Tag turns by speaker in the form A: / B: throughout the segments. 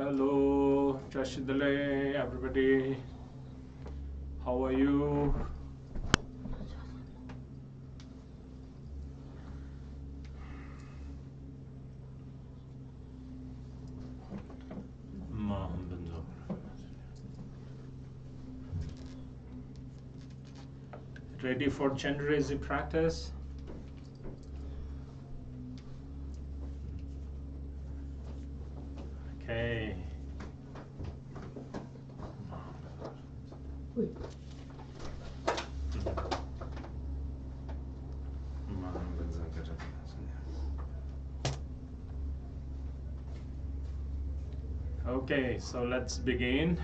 A: Hello, Tashi Delek, everybody. How are you? Ready for Chenrezik practice? Okay. Okay, so let's begin.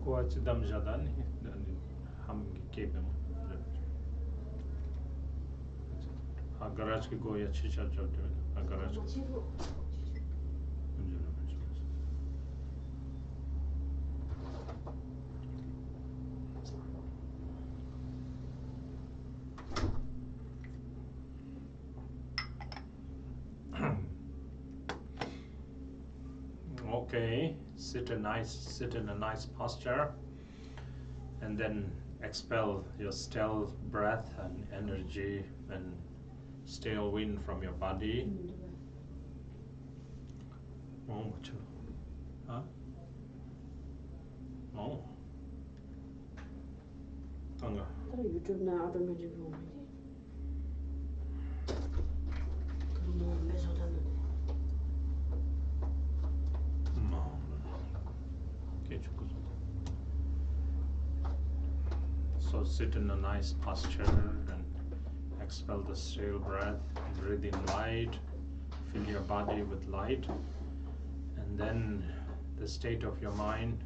A: Kuachi damjadani ham kebe garage ki कोई अच्छी चल चलते हैं garage Okay, sit in a nice posture, and then expel your stale breath and energy and stale wind from your body. Oh, huh? Oh. Tanga.
B: YouTube na automatic
A: So sit in a nice posture and expel the stale breath. Breathe in light. Fill your body with light. And then the state of your mind,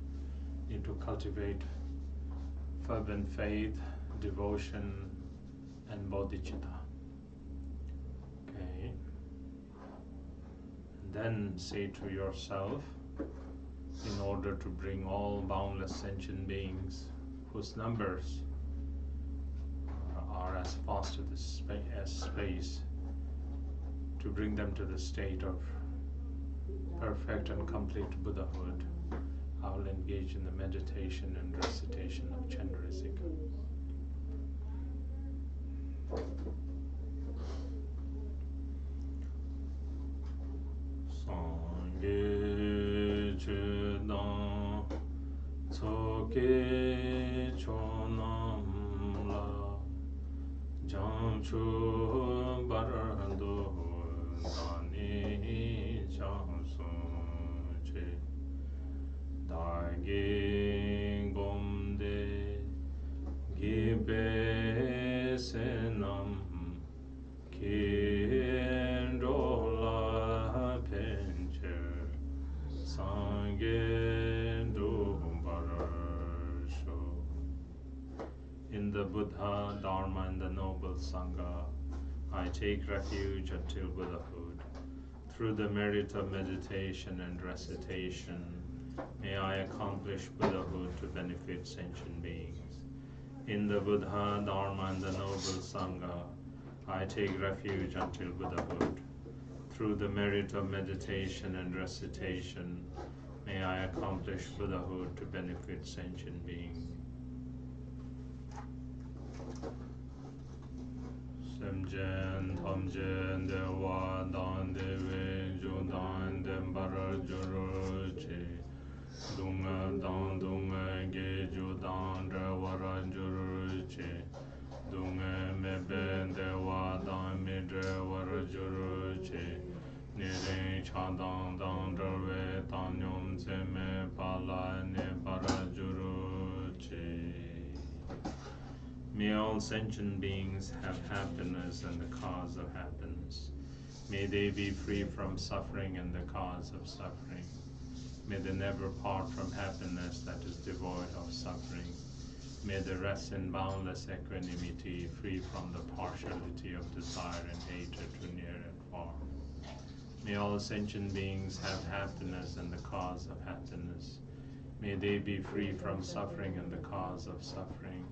A: need to cultivate fervent faith, devotion, and bodhicitta. Okay. And then say to yourself, in order to bring all boundless sentient beings whose numbers are as vast as space, to bring them to the state of perfect and complete Buddhahood, I will engage in the meditation and recitation of Chenrezik. Sangye chudang tsoke chonam la jamchu barando dani jamsun che dagi gomde gibe senam kindola penche sangendo barasho. In the Buddha, Dharma, and the Noble Sangha, I take refuge until Buddhahood. Through the merit of meditation and recitation, may I accomplish Buddhahood to benefit sentient beings. In the Buddha, Dharma, and the Noble Sangha, I take refuge until Buddhahood. Through the merit of meditation and recitation, may I accomplish Buddhahood to benefit sentient beings. Semjen, Tomjen, Dewa, Dan, Deve, Jodan, Dembara, Juruche, Dunga, Dan, Dunga, Ge, Jodan, Dewara, Juruche, Dunga, Meben, Dewa, Dan, Midre, Wara, Juruche, Nire, Chadan, Dan, Derwe, Tanyom, Zeme, Pala, Nebara, Juruche. May all sentient beings have happiness and the cause of happiness. May they be free from suffering and the cause of suffering. May they never part from happiness that is devoid of suffering. May they rest in boundless equanimity, free from the partiality of desire and hatred to near and far. May all sentient beings have happiness and the cause of happiness. May they be free from suffering and the cause of suffering.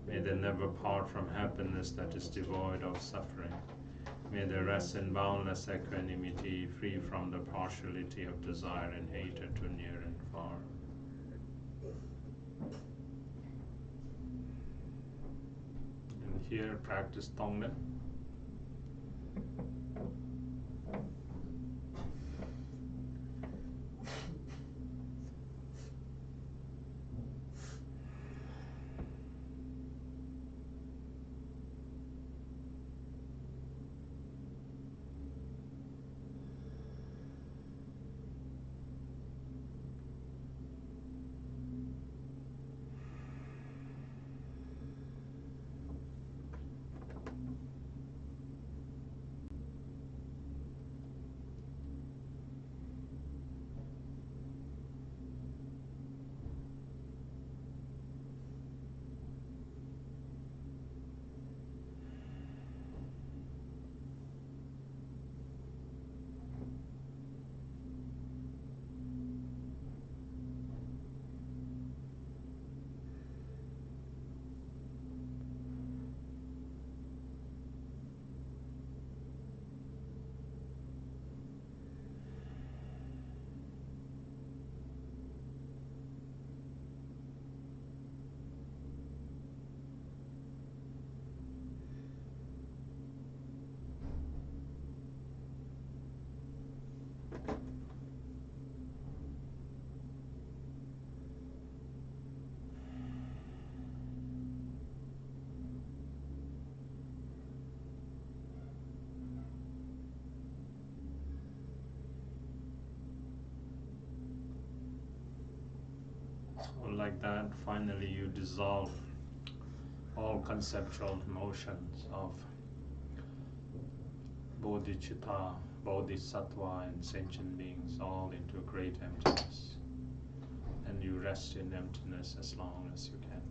A: May they never part from happiness that is devoid of suffering. May they rest in boundless equanimity, free from the partiality of desire and hatred to near and far. And here, practice Tonglen. Like that, finally you dissolve all conceptual notions of bodhicitta, bodhisattva, and sentient beings all into great emptiness. And you rest in emptiness as long as you can.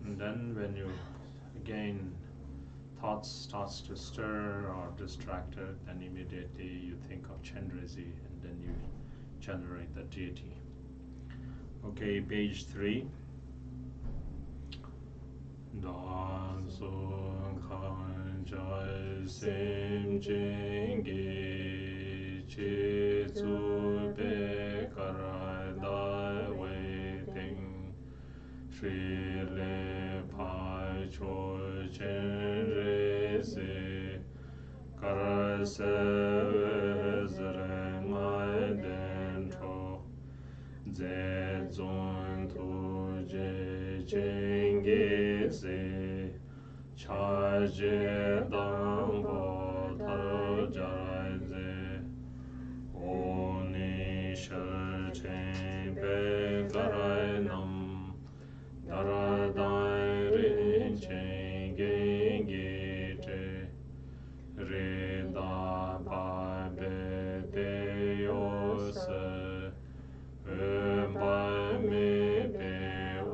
A: And then when you again thoughts starts to stir or distracted, then immediately you think of Chenrezik and then you generate the deity. Okay, page 3. Dan sun kan jai sem jengi chi zu pe karai dai wei ting Shri le pai cho chen re se karai se zre mai den cho ze zon tu je jengi se cha je dang bo tar jai ze o ni shal chen pe karai nam dara dai rin chen gen ge te re da ba be te yo se ba me pe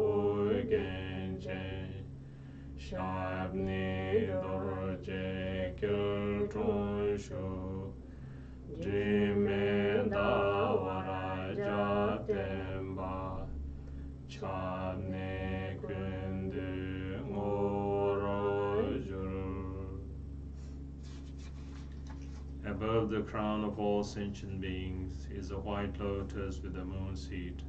A: u gen chen shab ni dor je kyul tron shu di me da wara ja tem ba cha ne kun de ngoro jur. Above the crown of all sentient beings is a white lotus with a moon seed,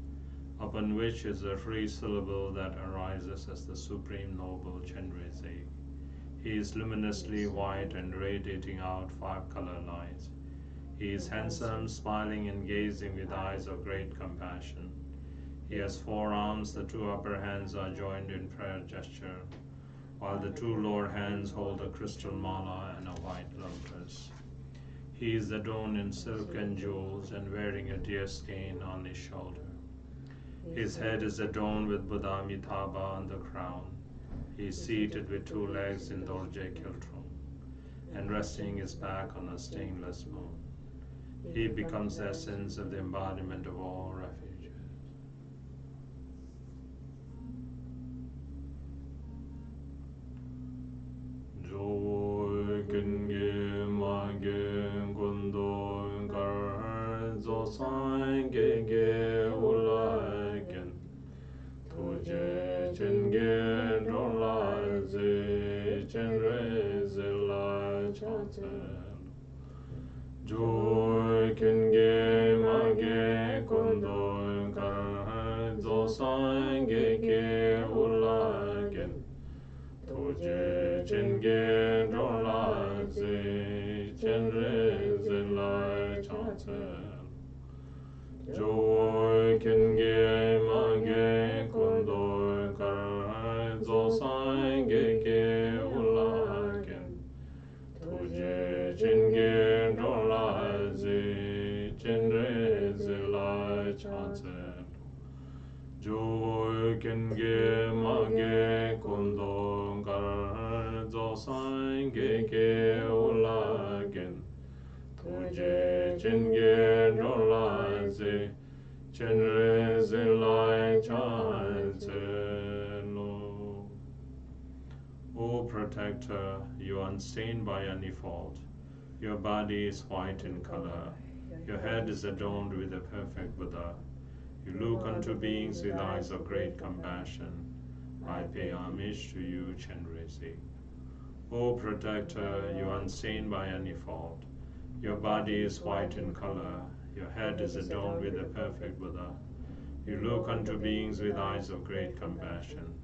A: upon which is a free syllable that arises as the supreme noble Chenrezik. He is luminously white and radiating out 5 color lines. He is handsome, smiling and gazing with eyes of great compassion. He has 4 arms, the 2 upper hands are joined in prayer gesture, while the 2 lower hands hold a crystal mala and a white lotus. He is adorned in silk and jewels and wearing a deer skin on his shoulder. His head is adorned with Buddha Amitabha on the crown. He is seated with 2 legs in Dorje Kiltron and resting his back on a stainless moon. He becomes the essence of the embodiment of all refuges. Joy can ge mage kondo kar zo sange ke ulagen toje chenge rola ze chenrezik lai chansen. Joy can ge mage kondo kar zo sange ke ulagen toje chenge rola ze chenrezik lai chansen. Joy can ge mage kondo kar zo sange ke ulagen toje chenge rola ze chenrezik lai chansen. O protector, you are unstained by any fault. Your body is white in color. Your head is adorned with a perfect Buddha. You look unto beings with eyes of great compassion. I pay homage to you, Chenrezik. O protector, you are unstained by any fault. Your body is white in color. Your head is adorned with a perfect Buddha. You look unto beings with eyes of great compassion.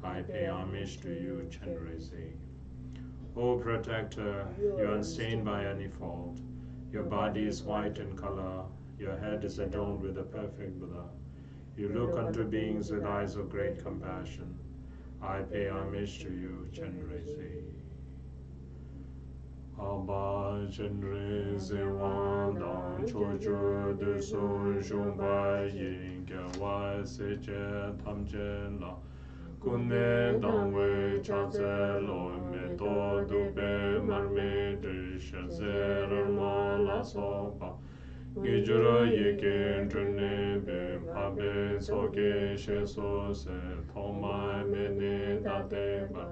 A: I pay homage to you, Chenrezik. O protector, you are unstained by any fault. Your body is white in color. Your head is adorned with a perfect Buddha. You look unto beings with eyes of great compassion. I pay homage to you, Chenrezik. Abba Chenrezik Wandang Chojo De So Shungpa Yin Gwa Seche Tamche La Kune Dangwe Chatse Lo Me To Dupe Marme Drisha Zerma La Sopa Gijura Yeke Trene Be Pabe Soke Sheso Se Thoma Mene Date Ba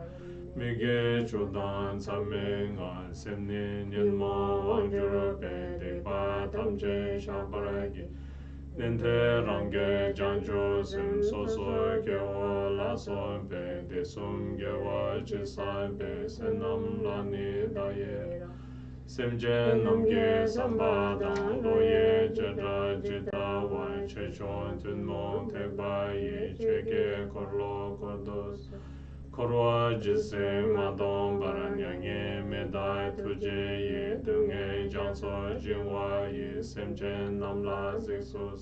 A: Mige Chodan Samenga Semne Nyenmo Wanjuro Pe Dekpa Tamche Shabaragi Nente Range Janjo Sim Soso Kewa Laso Pe Desum Gewa Chisai Pe Senam Lani Daye Semje Namge Sambadang Loye Jadra Jita Wai Chechon Tunmo Tekba Ye Cheke Korlo Kordos Korwa Jise Madon Baranyage Medai Tuje Ye Dunge Janso Jinwa Ye Semje Namla Zixos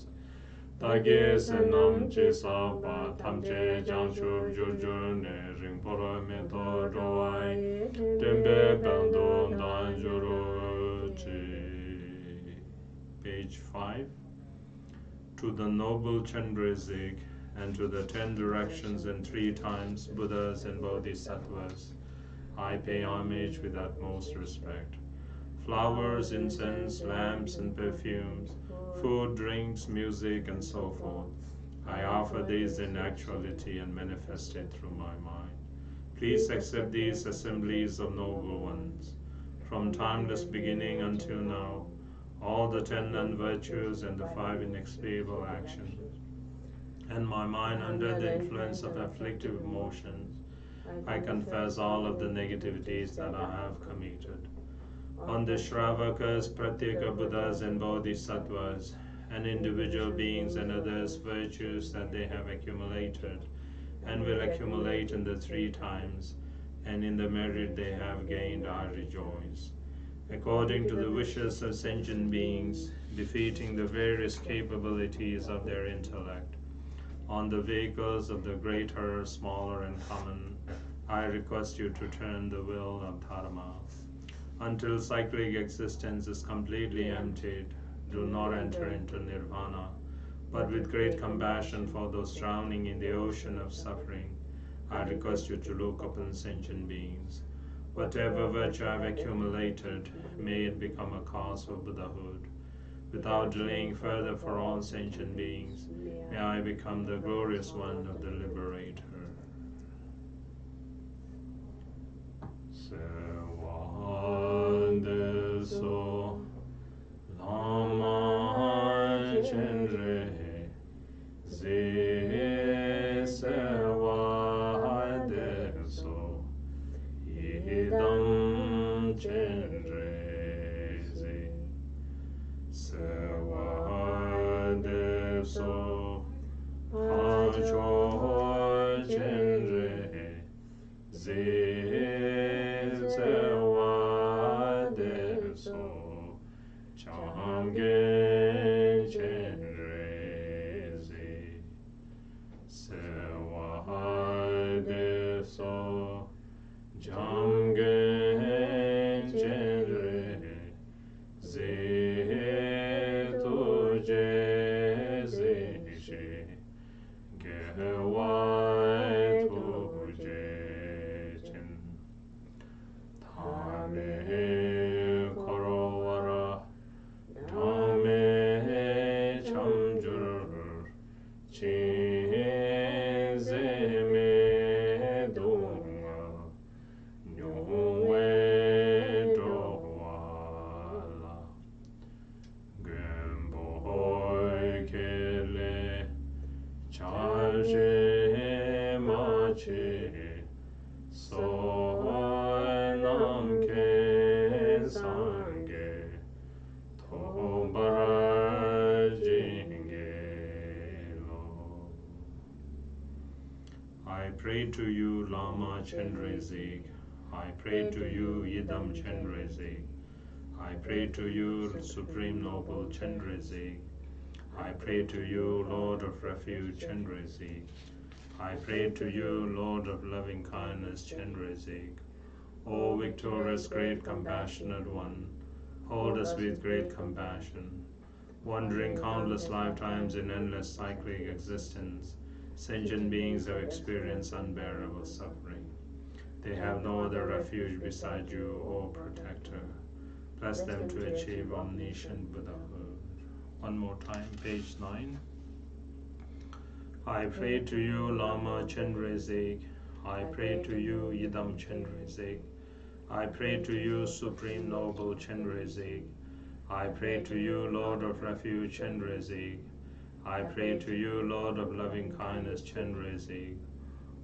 A: Tage Senam Chisa Pa Tamche Janshub Jurjur Ne Ringporo Mento Roai Tembe Bando Danjuro Chi. Page 5. To the noble Chenrezik and to the 10 directions and 3 times Buddhas and Bodhisattvas, I pay homage with utmost respect. Flowers, incense, lamps, and perfumes, food, drinks, music, and so forth. I offer these in actuality and manifest it through my mind. Please accept these assemblies of noble ones. From timeless beginning until now, all the 10 non-virtues and the 5 inexpiable actions, and my mind under the influence of afflictive emotions, I confess all of the negativities that I have committed. On the Shravakas, Pratyeka Buddhas and Bodhisattvas, and individual beings and others' virtues that they have accumulated and will accumulate in the 3 times, and in the merit they have gained, I rejoice. According to the wishes of sentient beings, defeating the various capabilities of their intellect, on the vehicles of the greater, smaller, and common, I request you to turn the will of Dharma. Until cyclic existence is completely emptied, do not enter into nirvana, but with great compassion for those drowning in the ocean of suffering, I request you to look upon sentient beings. Whatever virtue I have accumulated, may it become a cause for Buddhahood. Without delaying further for all sentient beings, may I become the glorious one of the Liberator. So Lama Chenre Sewa Deso Idam Chenre sange thombara jinge lo. I pray to you, Lama Chenrezik. I pray to you, Yidam Chenrezik. I pray to you, Supreme Noble Chenrezik. I pray to you, Lord of Refuge Chenrezik. I pray to you, Lord of Loving Kindness Chenrezik. O victorious, great, compassionate one, hold us with great compassion. Wandering countless lifetimes in endless cyclic existence, sentient beings have experienced unbearable suffering. They have no other refuge beside you, O Protector. Bless them to achieve omniscient Buddhahood. One more time, page 9. I pray to you, Lama Chenrezik. I pray to you, Yidam Chenrezik. I pray to you, Supreme Noble Chenrezik. I pray to you, Lord of Refuge Chenrezik. I pray to you, Lord of Loving Kindness Chenrezik.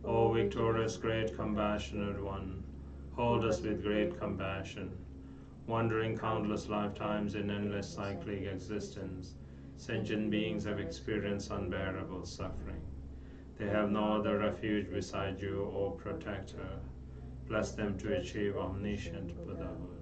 A: O victorious, great, compassionate one, hold us with great compassion. Wandering countless lifetimes in endless cyclic existence, sentient beings have experienced unbearable suffering. They have no other refuge beside you, O Protector. Bless them to achieve omniscient Buddhahood.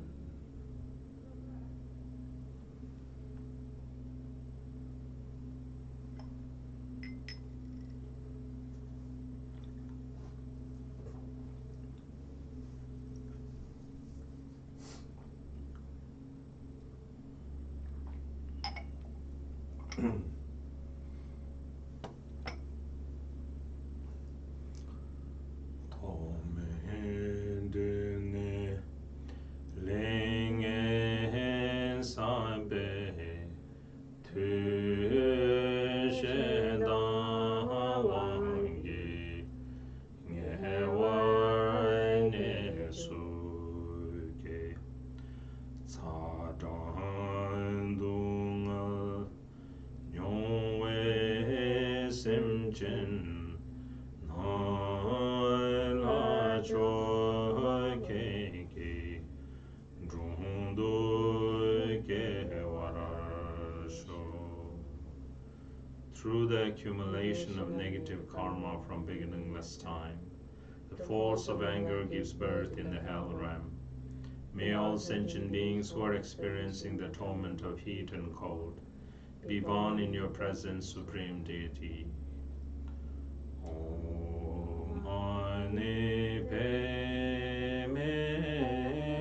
A: Through the accumulation of negative karma from beginningless time, the force of anger gives birth in the hell realm. May all sentient beings who are experiencing the torment of heat and cold be born in your presence, Supreme Deity. Om Mani Padme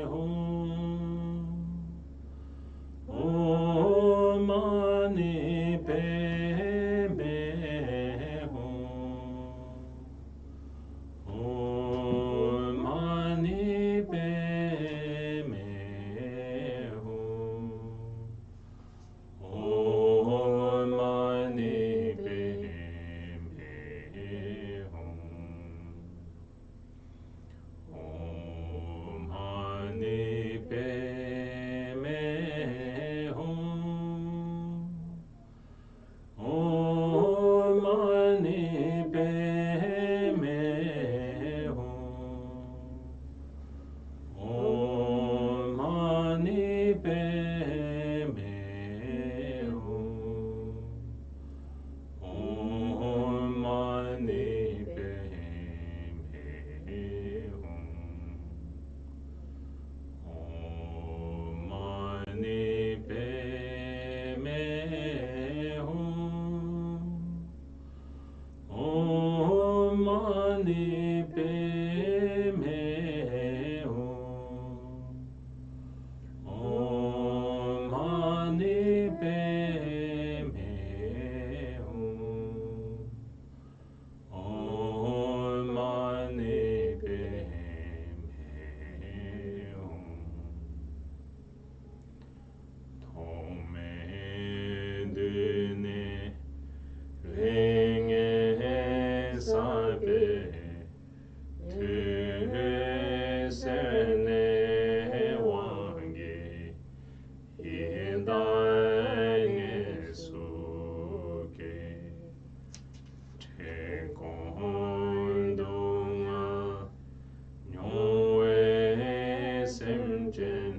A: Hum. Om Mani Padme Hum. Om Mani Padme Hum. Om Mani Padme Hum. Om Mani Padme Hum. Om Mani Padme Hum. Om Mani Padme Hum. Om Mani Padme Hum. Om Mani Padme Hum. Om Mani Padme Hum. Om Mani Padme Hum. Om Mani Padme Hum. Tome dune lenge sabe tu sene wange yendane suke te kondunga nyoe semjen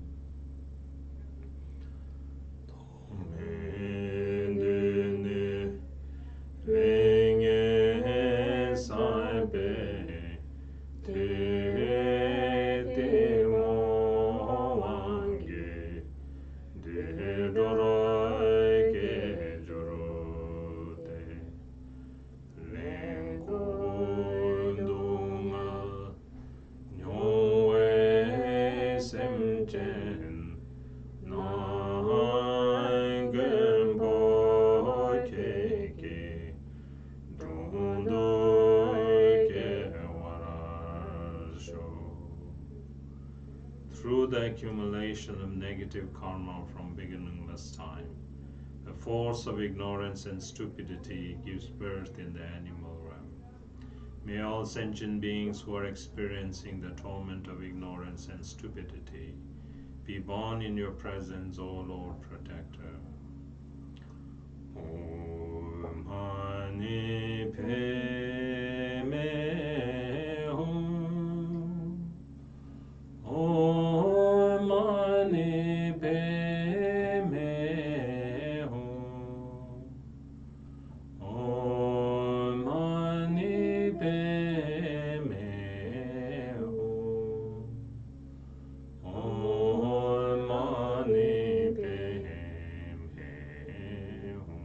A: Through the accumulation of negative karma from beginningless time, the force of ignorance and stupidity gives birth in the animal realm. May all sentient beings who are experiencing the torment of ignorance and stupidity be born in your presence, O Lord Protector. Om Mani Padme Hum. Om Mani Padme Hum. Om Mani Padme Hum. Om Mani Padme Hum.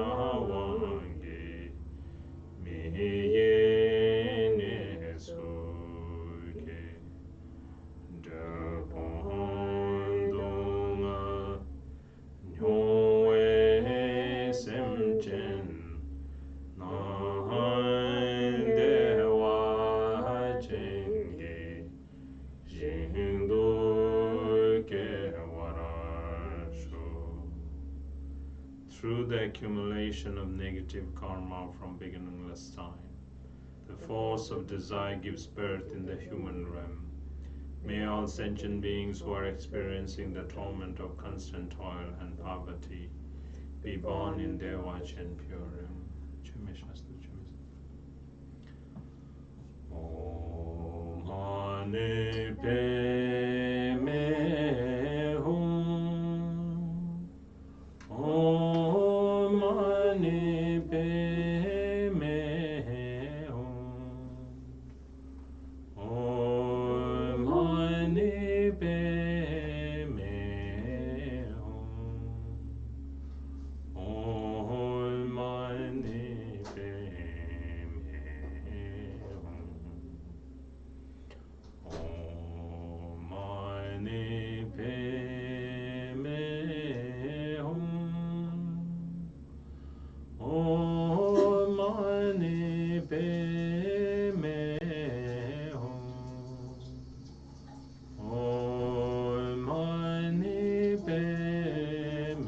A: chawange meyene suke dapondunga nyongwe semchen nahandewa chenge jingdu ke warasho. Through the accumulation of negative karma from beginningless time, the force of desire gives birth in the human realm. May all sentient beings who are experiencing the torment of constant toil and poverty be born in Deva Chenpurim. Om Mani Padme Hum. Om Mani Padme Hum. Om Mani Padme Hum. Om Mani Padme Hum. Om Mani Padme Hum. Om Mani Padme Hum. Om Mani Padme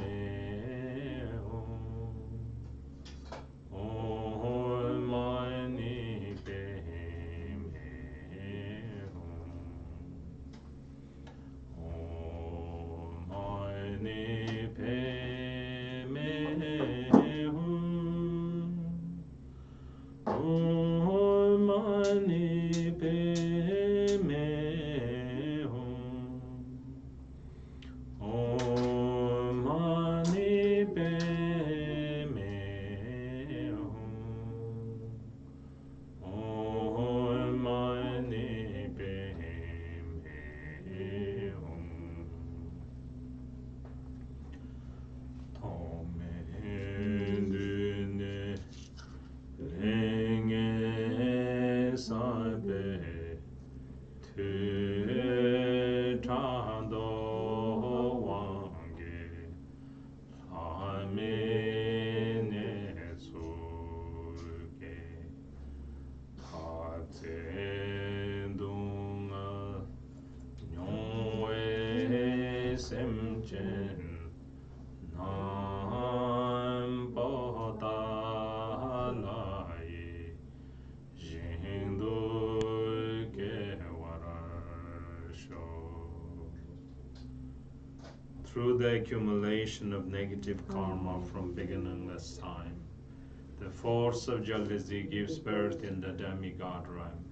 A: Hum. Om Mani Padme Hum. Om Mani Padme Hum. Om Mani Padme Hum. Om Mani Padme Hum. Om Mani Padme Hum. Tomendune lenge sabe tu tando wange amene suke tatendunga nyongwe semchen nam podalai jingdu ke warasho. Through the accumulation of negative karma from beginningless time, the force of jealousy gives birth in the demigod realm.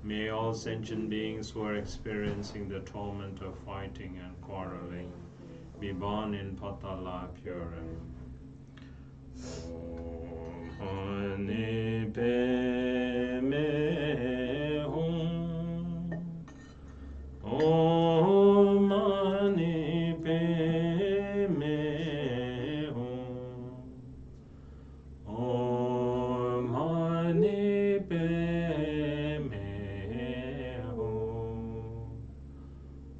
A: May all sentient beings who are experiencing the torment of fighting and quarreling be born in Patala Purim. Om Mani Padme Hum. Om Mani Padme Hum. Om Mani Padme Hum.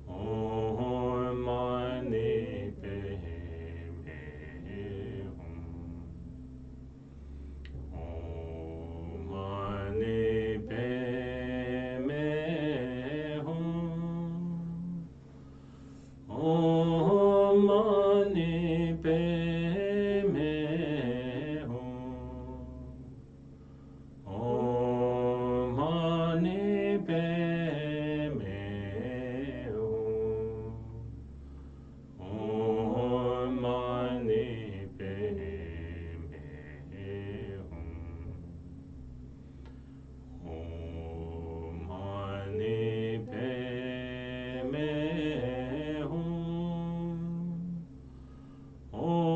A: Om Mani Padme Hum. Om Mani Padme Hum. Om Mani Padme Hum. Om Mani Padme Hum. Om Mani Padme Hum. Om Mani Padme Hum. Om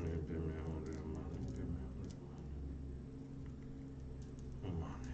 A: Umani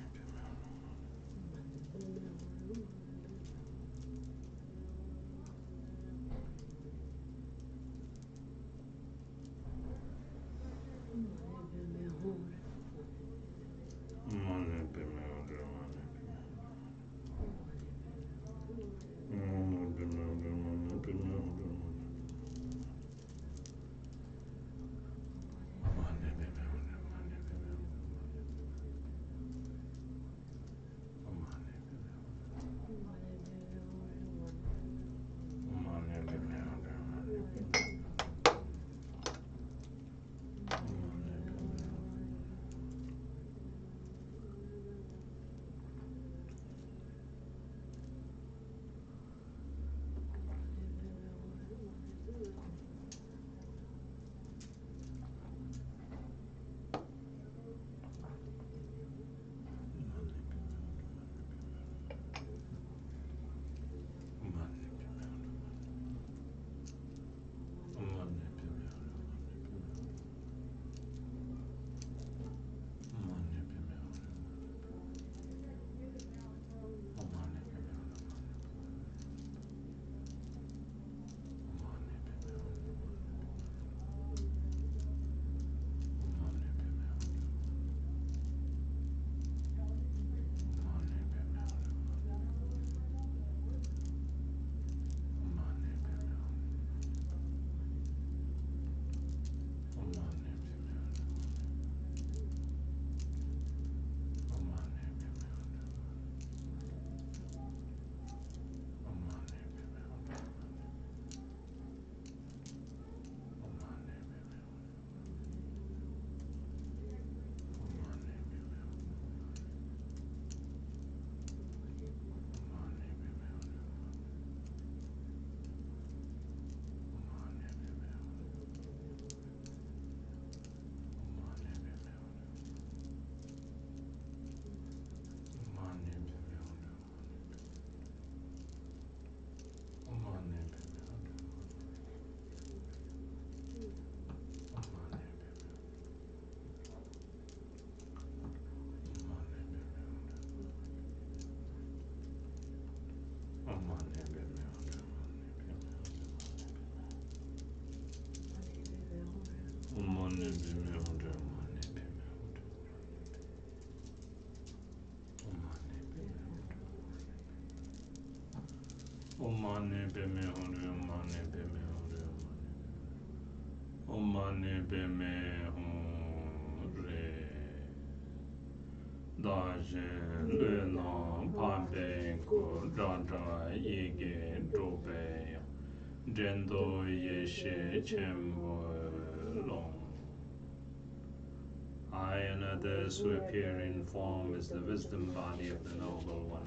A: I and others who appear in form is the wisdom body of the Noble One.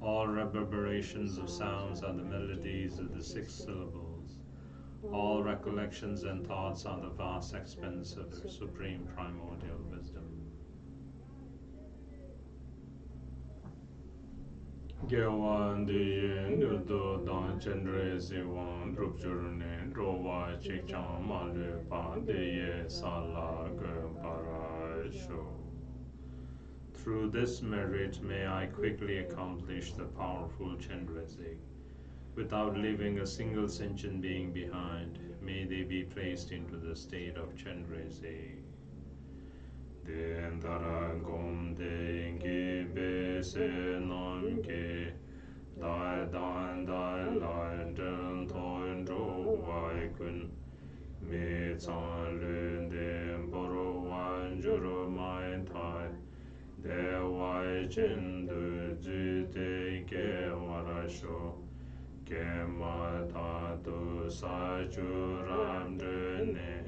A: All reverberations of sounds are the melodies of the 6 syllables. All recollections and thoughts are the vast expanse of the supreme primordial wisdom. Gyewan Diyin Yudo Dan Chenrezik Rupjurne Rowa Chikchang Malu Pa Deye Sala Parasho. Through this merit may I quickly accomplish the powerful Chenrezik. Without leaving a single sentient being behind, may they be placed into the state of Chenrezik. Den Tarangom Dengi Bese Nam Ke Dai Dan Dai Lai Den Toin Jo Wai Kun Me Chan Lun Den Boro Wan Juro Mai Tai De Wai Chen Du Ju De Ke Warasho Ke Ma Ta Tu Sa Chu Ram De Ne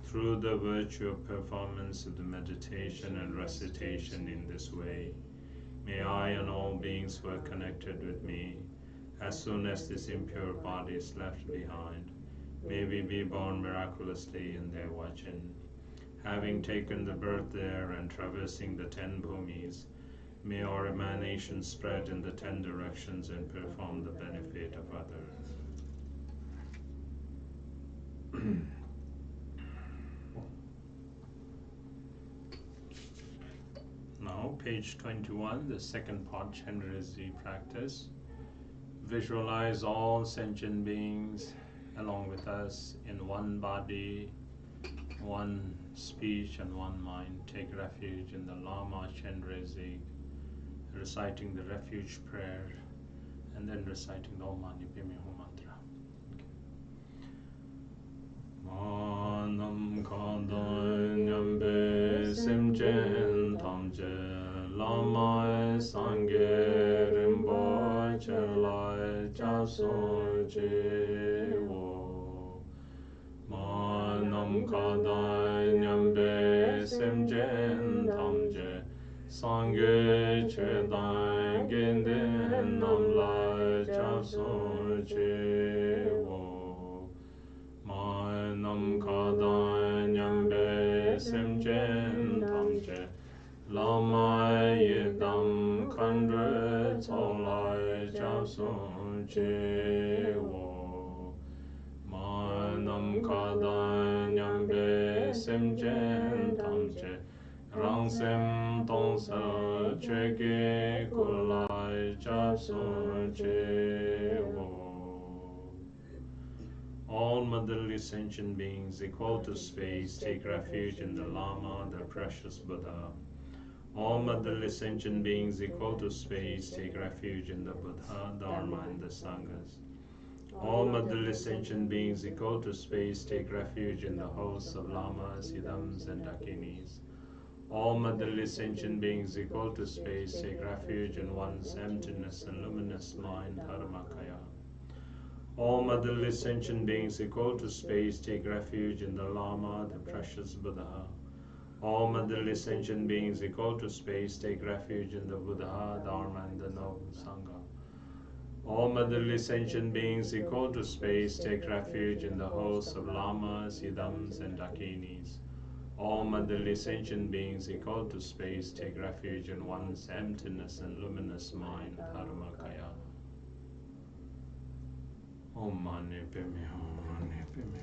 A: Through the virtue of performance of the meditation and recitation in this way, may I and all beings who are connected with me, as soon as this impure body is left behind, may we be born miraculously in their Vachin. Having taken the birth there and traversing the 10 bhumis, may our emanations spread in the 10 directions and perform the benefit of others. Now, page 21, the second part, Chenrezik Practice. Visualize all sentient beings along with us in one body, one speech, and one mind. Take refuge in the Lama Chenrezik, reciting the refuge prayer, and then reciting the Om Mani Padme Hum mantra. Manam Khandai Nyambe Simchen Tamje Lama Sangye Rimbo Chelai Chaso Chewo Manam Khandai Nyambe Simchen Tamje Sangye Chedan Genden Namla Chaso Chewo Manam Kadan Nyambe Simchen Tamche Lama Yedam Kandre Tolai Chaso Chewo Manam Kadan Nyambe Simchen Tamche Rangsem Tongsa Chege Kulai Chaso Chewo. All motherly sentient beings equal to space take refuge in the Lama, the precious Buddha. All motherly sentient beings equal to space take refuge in the Buddha, Dharma, and the Sanghas. All motherly sentient beings equal to space take refuge in the hosts of Lamas, Siddhams, and Dakinis. All motherly sentient beings equal to space take refuge in one's emptiness and luminous mind, Dharmakaya. All motherly sentient beings equal to space take refuge in the Lama, the precious Buddha. All motherly sentient beings equal to space take refuge in the Buddha, Dharma, and the Noble Sangha. All motherly sentient beings equal to space take refuge in the hosts of Lamas, Siddhams, and Dakinis. All motherly sentient beings equal to space take refuge in one's emptiness and luminous mind, Dharmakaya. Om Mani Padme Hum, Mani Padme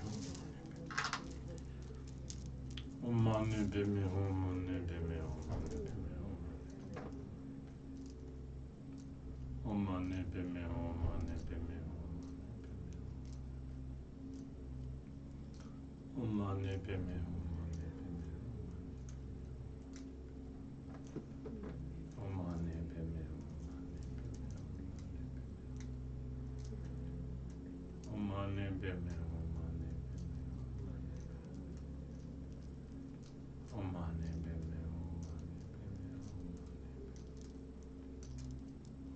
A: Hum. Om Mani Padme Hum, Mani Padme Hum, Mani Padme Hum. Om Mani Padme Hum, Mani Padme Hum. Om Mani Padme Hum, Mani Padme Hum. Om Mani Padme Hum,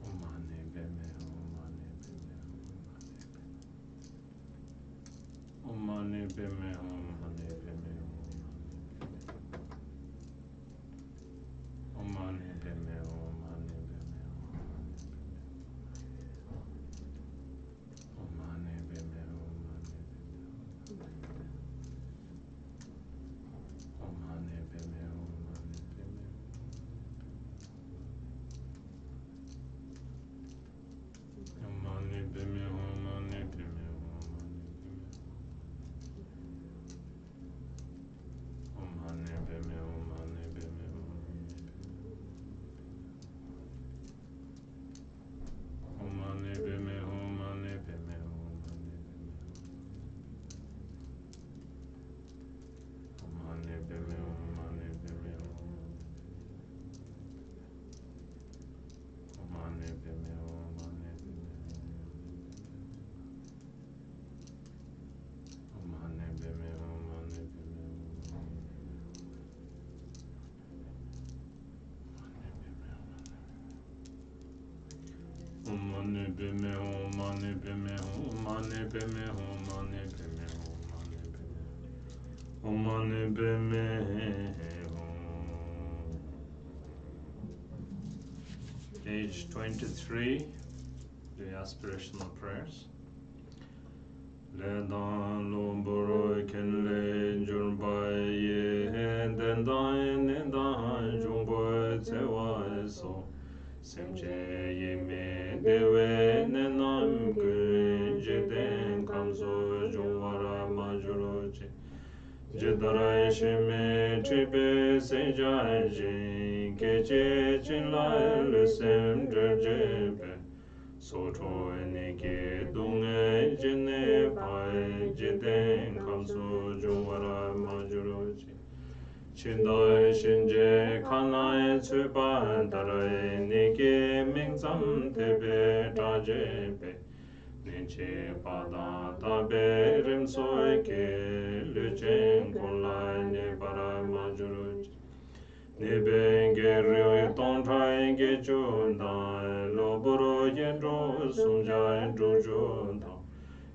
A: Om Mani Padme Hum, Mani Om Mani Padme Hum, Om Mani Padme Hum, Mani Om Mani Padme Hum, Mani Padme Hum. Om Mani Padme Hum, Mani Padme Hum. Om Mani Padme Hum, Mani Om Mani Padme Hum, Mani Padme Hum. Om Mani Padme Hum, Mani Padme Hum, Om Mani Padme Hum, Mani Padme Hum. Om Mani Padme Hum, Mani Padme Hum, Om Mani Padme Hum, Mani Padme Hum. Om Mani Padme Hum, Mani Padme Hum. Om Mani Padme Hum, Mani Padme Hum. Om Mani Padme Hum, Mani Padme Hum, Mani Padme Hum, Mani Padme Hum, Mani Padme Hum. Om Mani Padme Hum. Page 23, the aspirational prayers. Le dan lo boro ken le jur bai ye den dan ne dan jung bo tse wa so sem che ye me de we ne nam ku je den kam so jung wa ra ma juro che je dara she me che be se ja je ke che chin la le sem je be so to ne ke dung je ne pai je den kam so jung wa ra ma juro che Chindai shinje kanai tsuban darai nike mingzam tebe tajepe Ninche pada tabe rimsoi ke luchen kunlai ne para majuruj Nebe geryo tongchai ge chundai loburo yendro sumjai drujundai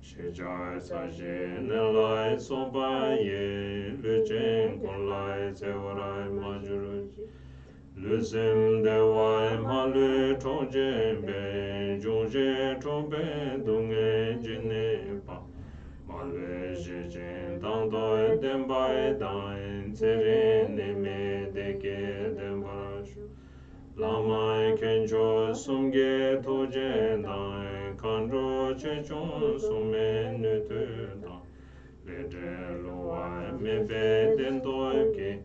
A: Shijai sajin lai sompa ye luchen kun lai sewarai majuruj Lusim dewai ma lu chongjen be jungje chongbe dungye jine pa Ma lu shijen dang doi denbai dang tsere ne me deke denbarashu Lamai kencho sumge tojen dang kanro chechon sume nutu dang Lede luwai me be den doike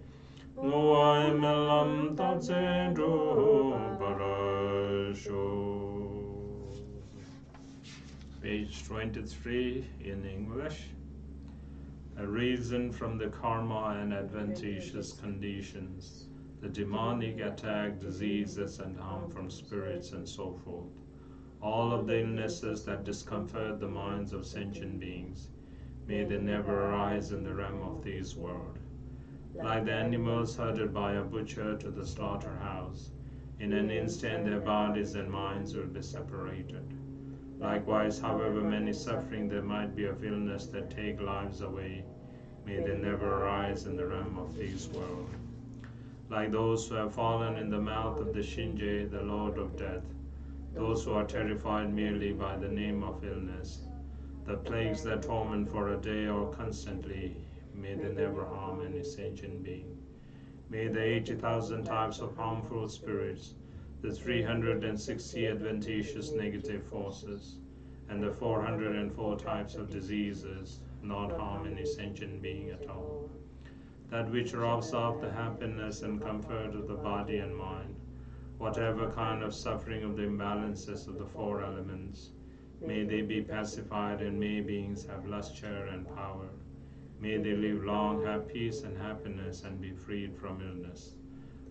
A: Luwai me lam tabse dru barasho. Page 23 in English. A reason from the karma and adventitious conditions, the demonic attack, diseases, and harm from spirits, and so forth. All of the illnesses that discomfort the minds of sentient beings, may they never arise in the realm of this world. Like the animals herded by a butcher to the slaughterhouse, in an instant their bodies and minds will be separated. Likewise, however many suffering there might be of illness that take lives away, may they never arise in the realm of this world. Like those who have fallen in the mouth of the Shinje, the Lord of Death, those who are terrified merely by the name of illness, the plagues that torment for a day or constantly, may they never harm any sentient being. May the 80,000 types of harmful spirits, the 360 adventitious negative forces, and the 404 types of diseases not harm any sentient being at all. that which robs off the happiness and comfort of the body and mind, whatever kind of suffering of the imbalances of the four elements. May they be pacified, and may beings have lustre and power. May they live long, have peace and happiness, and be freed from illness.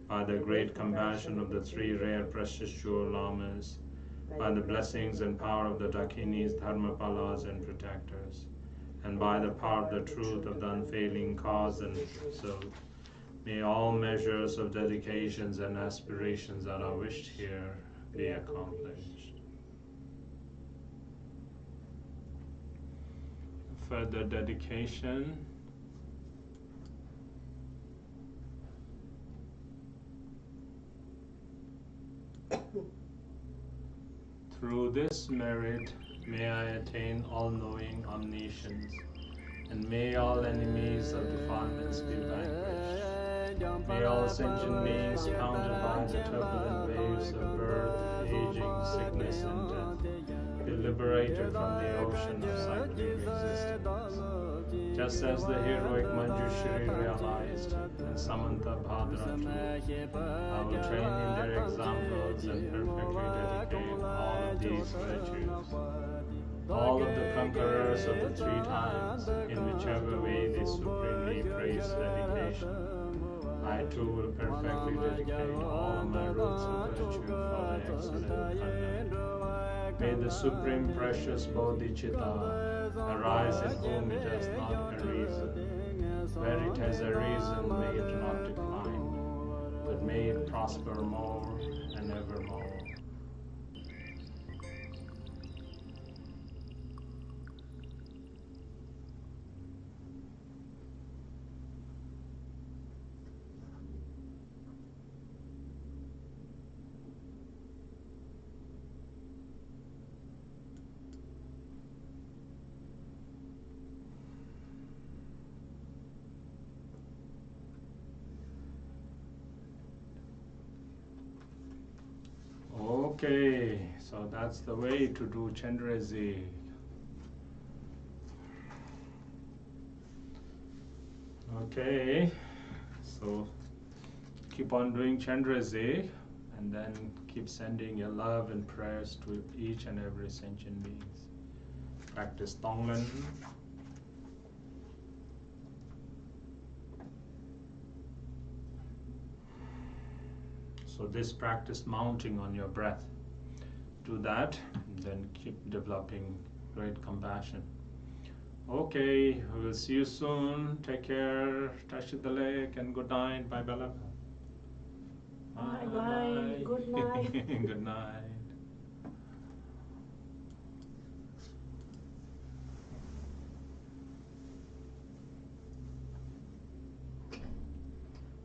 A: By the great compassion of the three rare precious jewel lamas, by the blessings and power of the Dakinis, Dharmapalas and protectors, and by the power of the truth of the unfailing cause and result, may all measures of dedications and aspirations that are wished here be accomplished. Further dedication. Through this merit, may I attain all-knowing omniscience, and may all enemies of defilements be vanquished. May all sentient beings pounded by the turbulent waves of birth, aging, sickness, and death be liberated from the ocean of cyclic existence. Just as the heroic Manjushri realized, and Samantha Bhadra too, I will train in their examples and perfectly dedicate all of these virtues. All of the conquerors of the three times, in whichever way they supremely praise dedication, I too will perfectly dedicate all of my roots of virtue for the excellent conduct. May the supreme precious Bodhicitta arise in whom it has not arisen. Where it has arisen, may it not decline, but may it prosper more and evermore. Okay, so that's the way to do Chenrezik. Okay, so keep on doing Chenrezik, and then keep sending your love and prayers to each and every sentient beings. Practice Tonglen. So this practice mounting on your breath. Do that, and then keep developing great compassion. Okay, we will see you soon. Take care. Tashi Delek, and good night. Bye, Bella.
B: Bye bye. Good night.
A: Good night.